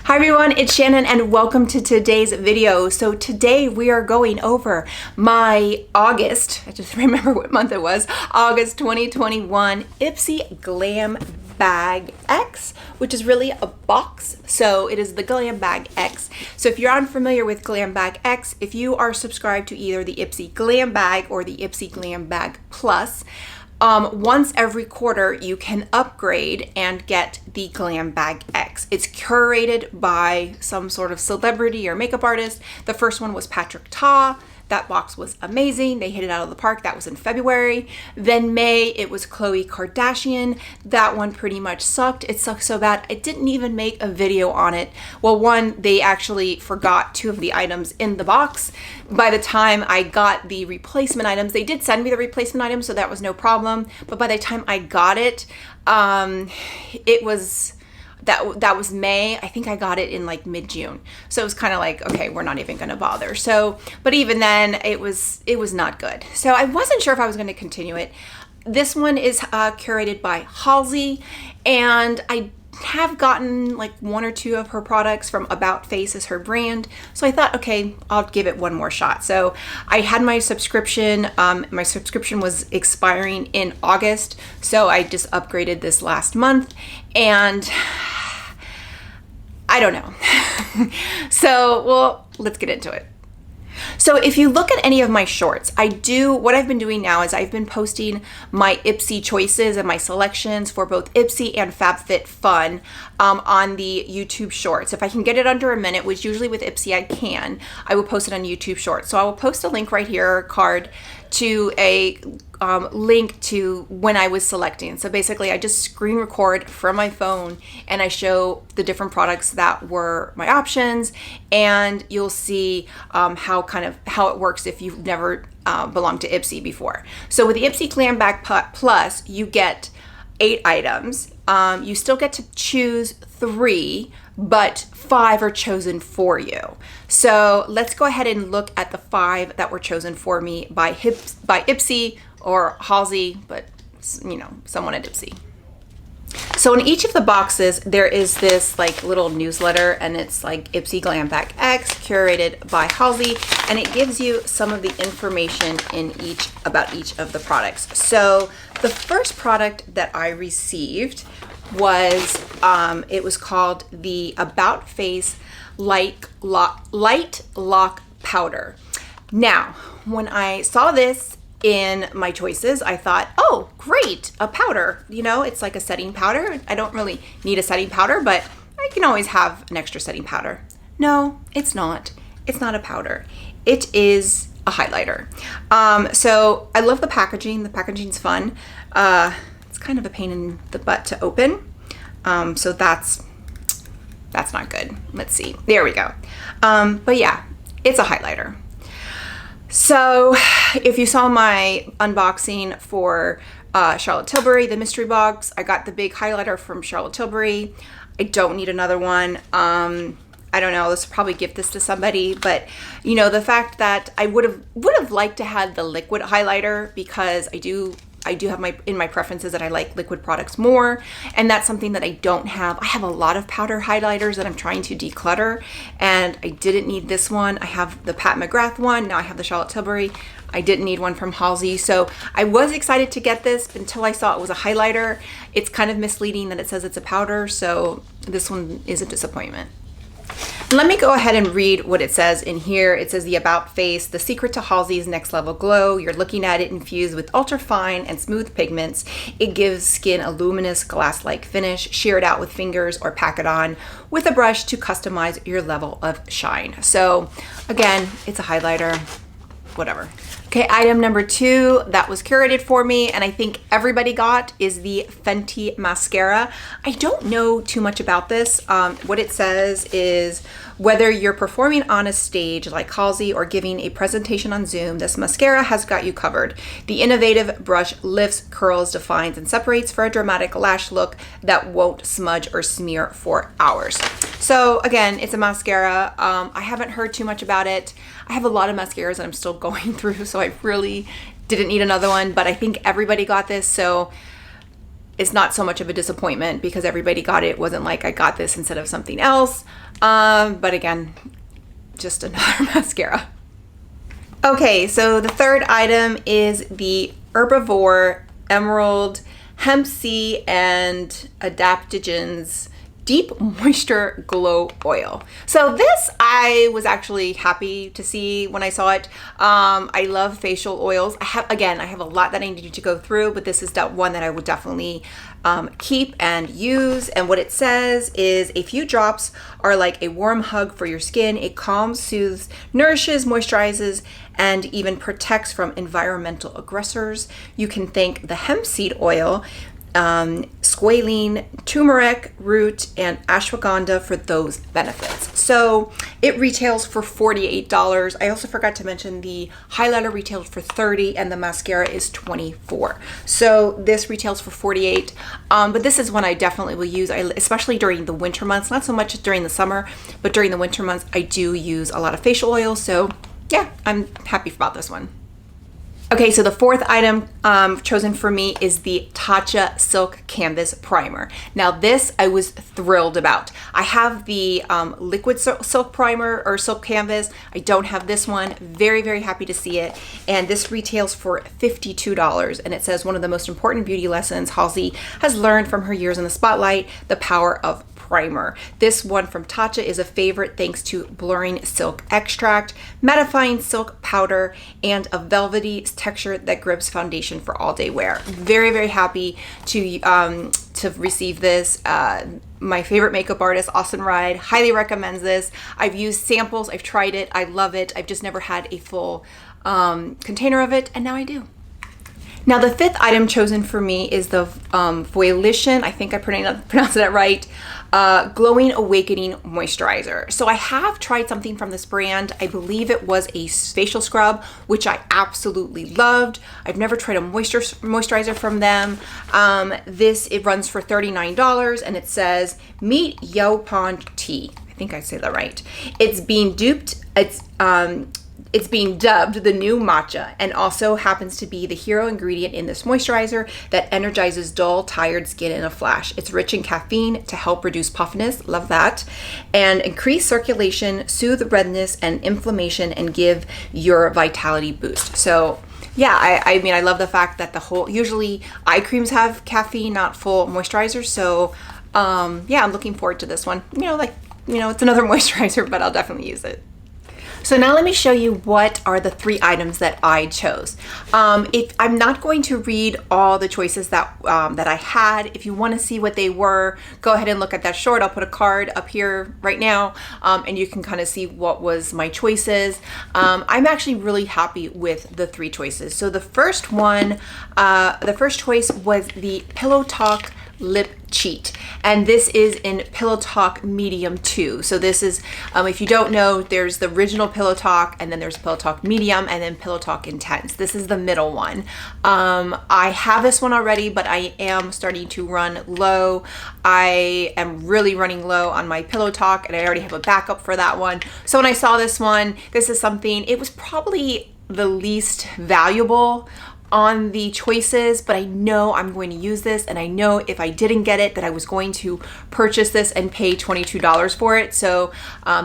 Hi everyone, it's Shannon and welcome to today's video. So today we are going over my August, I just remember what month it was, August 2021 Ipsy Glam Bag X, which is really a box. So it is the Glam Bag X. So if you're unfamiliar with Glam Bag X, if you are subscribed to either the Ipsy Glam Bag or the Ipsy Glam Bag Plus, once every quarter you can upgrade and get the Glam Bag X. It's curated by some sort of celebrity or makeup artist. The first one was Patrick Ta. That box was amazing. They hit it out of the park. That was in February. Then May, it was Khloe Kardashian. That one pretty much sucked. It sucked so bad, I didn't even make a video on it. Well, one, they actually forgot two of the items in the box. By the time I got the replacement items, they did send me the replacement items, so that was no problem. But by the time I got it, it was... That was May. I think I got it in like mid-June. So it was kind of like, okay, we're not even gonna bother. So, but even then it was not good. So I wasn't sure if I was gonna continue it. This one is curated by Halsey, and I have gotten like one or two of her products from About Face as her brand. So I thought, okay, I'll give it one more shot. So I had my subscription. My subscription was expiring in August. So I just upgraded this last month, and I don't know. So, well, let's get into it. So if you look at any of my shorts, what I've been doing now is I've been posting my Ipsy choices and my selections for both Ipsy and FabFitFun on the YouTube shorts. If I can get it under a minute, which usually with Ipsy I will post it on YouTube shorts. So I will post a link right here, card, to a link to when I was selecting. So basically I just screen record from my phone and I show the different products that were my options, and you'll see how it works if you've never belonged to Ipsy before. So with the Ipsy Glam Bag Plus, you get 8 items. You still get to choose 3, but 5 are chosen for you. So let's go ahead and look at the 5 that were chosen for me by Ipsy or Halsey, but you know, someone at Ipsy. So in each of the boxes, there is this like little newsletter, and it's like Ipsy Glam Bag X, curated by Halsey, and it gives you some of the information about each of the products. So the first product that I received was, it was called the About Face Light Lock Powder. Now, when I saw this in my choices, I thought, oh, great, a powder. You know, it's like a setting powder. I don't really need a setting powder, but I can always have an extra setting powder. No, it's not. It's not a powder. It is a highlighter. So I love the packaging. The packaging's fun. It's kind of a pain in the butt to open. So that's not good. Let's see. There we go. But yeah, it's a highlighter. So if you saw my unboxing for Charlotte Tilbury, the mystery box, I got the big highlighter from Charlotte Tilbury. I don't need another one. I don't know, let's probably gift this to somebody, but you know, the fact that I would have liked to have the liquid highlighter, because I do have in my preferences that I like liquid products more, and that's something that I don't have. I have a lot of powder highlighters that I'm trying to declutter, and I didn't need this one. I have the Pat McGrath one, now I have the Charlotte Tilbury. I didn't need one from Halsey, so I was excited to get this until I saw it was a highlighter. It's kind of misleading that it says it's a powder, so this one is a disappointment. Let me go ahead and read what it says in here. It says the About Face, the secret to Halsey's next level glow. You're looking at it infused with ultra fine and smooth pigments. It gives skin a luminous glass-like finish. Shear it out with fingers or pack it on with a brush to customize your level of shine. So again, it's a highlighter, whatever. Okay, item number 2 that was curated for me, and I think everybody got, is the Fenty Mascara. I don't know too much about this. What it says is, whether you're performing on a stage like Halsey or giving a presentation on Zoom, this mascara has got you covered. The innovative brush lifts, curls, defines, and separates for a dramatic lash look that won't smudge or smear for hours. So again, it's a mascara. I haven't heard too much about it. I have a lot of mascaras that I'm still going through, so I really didn't need another one, but I think everybody got this, so it's not so much of a disappointment because everybody got it. It wasn't like I got this instead of something else. But again, just another mascara. Okay, so the third item is the Herbivore Emerald Hemp Seed and Adaptogens Deep Moisture Glow Oil. So this I was actually happy to see when I saw it. I love facial oils. I have a lot that I need to go through, but this is that one that I would definitely keep and use. And what it says is a few drops are like a warm hug for your skin. It calms, soothes, nourishes, moisturizes, and even protects from environmental aggressors. You can thank the hemp seed oil, squalene, turmeric root, and ashwagandha for those benefits. So it retails for $48. I also forgot to mention the highlighter retails for $30 and the mascara is $24. So this retails for $48. But this is one I definitely will use, especially during the winter months. Not so much during the summer, but during the winter months, I do use a lot of facial oils. So yeah, I'm happy about this one. Okay, so the fourth item chosen for me is the Tatcha Silk Canvas Primer. Now this I was thrilled about. I have the liquid silk primer or silk canvas. I don't have this one. Very, very happy to see it. And this retails for $52. And it says one of the most important beauty lessons Halsey has learned from her years in the spotlight, the power of primer. This one from Tatcha is a favorite thanks to blurring silk extract, mattifying silk powder, and a velvety texture that grips foundation for all day wear. Very, very happy to receive this. My favorite makeup artist, Austin Ride, highly recommends this. I've used samples, I've tried it, I love it. I've just never had a full container of it, and now I do. Now the fifth item chosen for me is the Voilation, I think I pronounced that right, Glowing Awakening Moisturizer. So I have tried something from this brand. I believe it was a facial scrub, which I absolutely loved. I've never tried a moisturizer from them. It runs for $39 and it says, meet Yaupon Tea. I think I say that right. It's being dubbed the new matcha and also happens to be the hero ingredient in this moisturizer that energizes dull, tired skin in a flash. It's rich in caffeine to help reduce puffiness, love that, and increase circulation, soothe redness and inflammation, and give your vitality boost. So yeah, I mean, I love the fact that usually eye creams have caffeine, not full moisturizers. So yeah, I'm looking forward to this one. It's another moisturizer, but I'll definitely use it. So now let me show you what are the 3 items that I chose. If I'm not going to read all the choices that I had. If you want to see what they were, go ahead and look at that short. I'll put a card up here right now, and you can kind of see what was my choices. I'm actually really happy with the 3 choices. So the first choice was the Pillow Talk Lip Cheat, and this is in Pillow Talk Medium 2. So this is, if you don't know, there's the original Pillow Talk, and then there's Pillow Talk Medium, and then Pillow Talk Intense. This is the middle one. I have this one already, but I am starting to run low. I am really running low on my Pillow Talk, and I already have a backup for that one. So when I saw this one, this is something, it was probably the least valuable on the choices, but I know I'm going to use this, and I know if I didn't get it that I was going to purchase this and pay $22 for it. So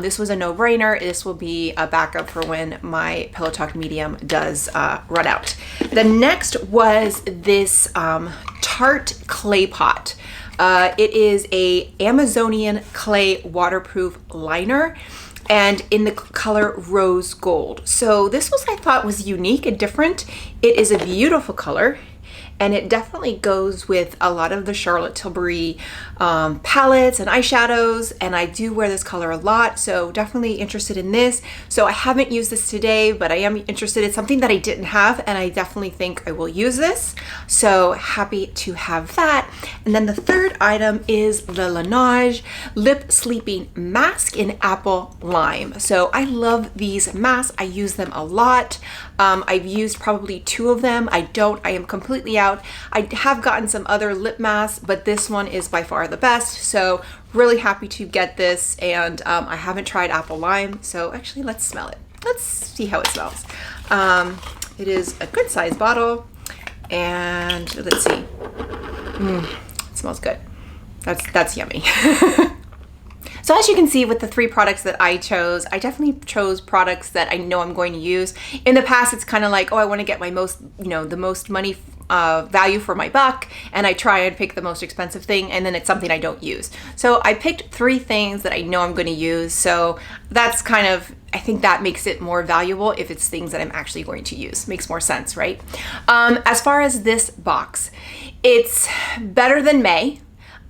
this was a no-brainer. This will be a backup for when my Pillow Talk Medium does run out. The next was this Tarte Clay Pot. It is a Amazonian clay waterproof liner, and in the color Rose Gold. So this I thought was unique and different. It is a beautiful color, and it definitely goes with a lot of the Charlotte Tilbury palettes and eyeshadows, and I do wear this color a lot, so definitely interested in this. So I haven't used this today, but I am interested in something that I didn't have, and I definitely think I will use this. So happy to have that. And then the third item is the Laneige Lip Sleeping Mask in Apple Lime. So I love these masks. I use them a lot. I've used probably 2 of them. I am completely out. I have gotten some other lip masks, but this one is by far the best. So really happy to get this, and I haven't tried Apple Lime. So actually, let's smell it. Let's see how it smells. It is a good size bottle, and let's see. It smells good. That's yummy. So as you can see with the 3 products that I chose, I definitely chose products that I know I'm going to use. In the past, it's kind of like, oh, I want to get my most, the most money value for my buck, and I try and pick the most expensive thing, and then it's something I don't use. So I picked 3 things that I know I'm going to use. So that's kind of, I think that makes it more valuable if it's things that I'm actually going to use. Makes more sense, right? As far as this box, it's better than May.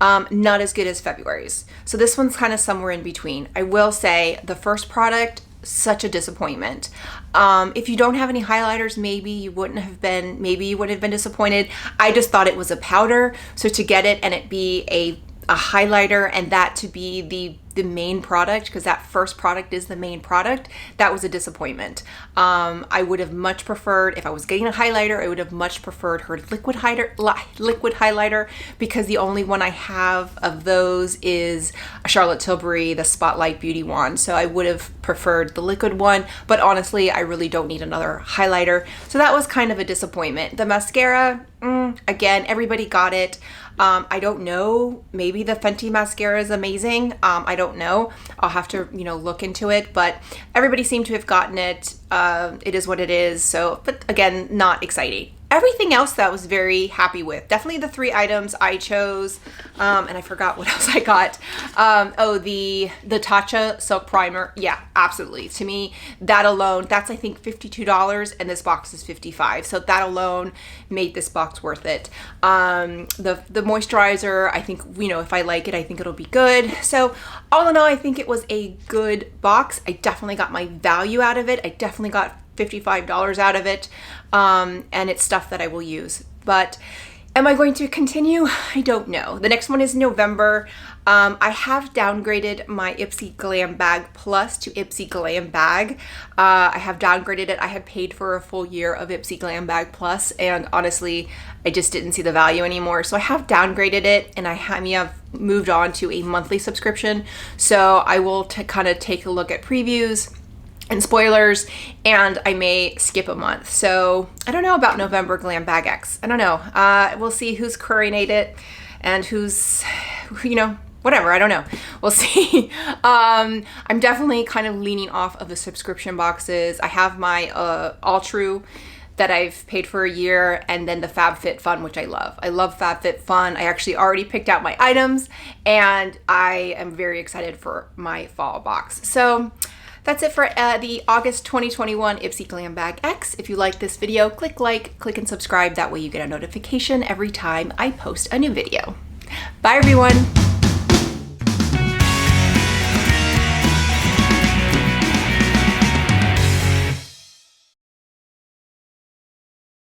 Not as good as February's. So this one's kind of somewhere in between. I will say the first product, such a disappointment. If you don't have any highlighters, maybe you wouldn't have been disappointed. I just thought it was a powder. So to get it and it be a highlighter and that to be the main product, because that first product is the main product, that was a disappointment. I would have much preferred, if I was getting a highlighter, I would have much preferred her liquid highlighter, because the only one I have of those is a Charlotte Tilbury, the Spotlight Beauty Wand. So I would have preferred the liquid one, but honestly, I really don't need another highlighter. So that was kind of a disappointment. The mascara, again, everybody got it. I don't know, maybe the Fenty mascara is amazing. I don't know. I'll have to, look into it, but everybody seemed to have gotten it. It is what it is. So, but again, not exciting. Everything else that I was very happy with. Definitely the 3 items I chose. And I forgot what else I got. The Tatcha Silk Primer. Yeah, absolutely. To me, that alone, that's I think $52 and this box is $55. So that alone made this box worth it. The moisturizer, I think, if I like it, I think it'll be good. So all in all, I think it was a good box. I definitely got my value out of it. I definitely got $55 out of it, and it's stuff that I will use. But am I going to continue? I don't know. The next one is November. I have downgraded my Ipsy Glam Bag Plus to Ipsy Glam Bag. I have downgraded it. I had paid for a full year of Ipsy Glam Bag Plus, and honestly, I just didn't see the value anymore. So I have downgraded it, and I have moved on to a monthly subscription. So I will kind of take a look at previews and spoilers, and I may skip a month. So I don't know about November Glam Bag X. I don't know. We'll see who's curated and who's, whatever. I don't know. We'll see. I'm definitely kind of leaning off of the subscription boxes. I have my All True that I've paid for a year, and then the FabFitFun, which I love. I love FabFitFun. I actually already picked out my items, and I am very excited for my fall box. So that's it for the August 2021 Ipsy Glam Bag X. If you like this video, click like, click and subscribe. That way you get a notification every time I post a new video. Bye everyone.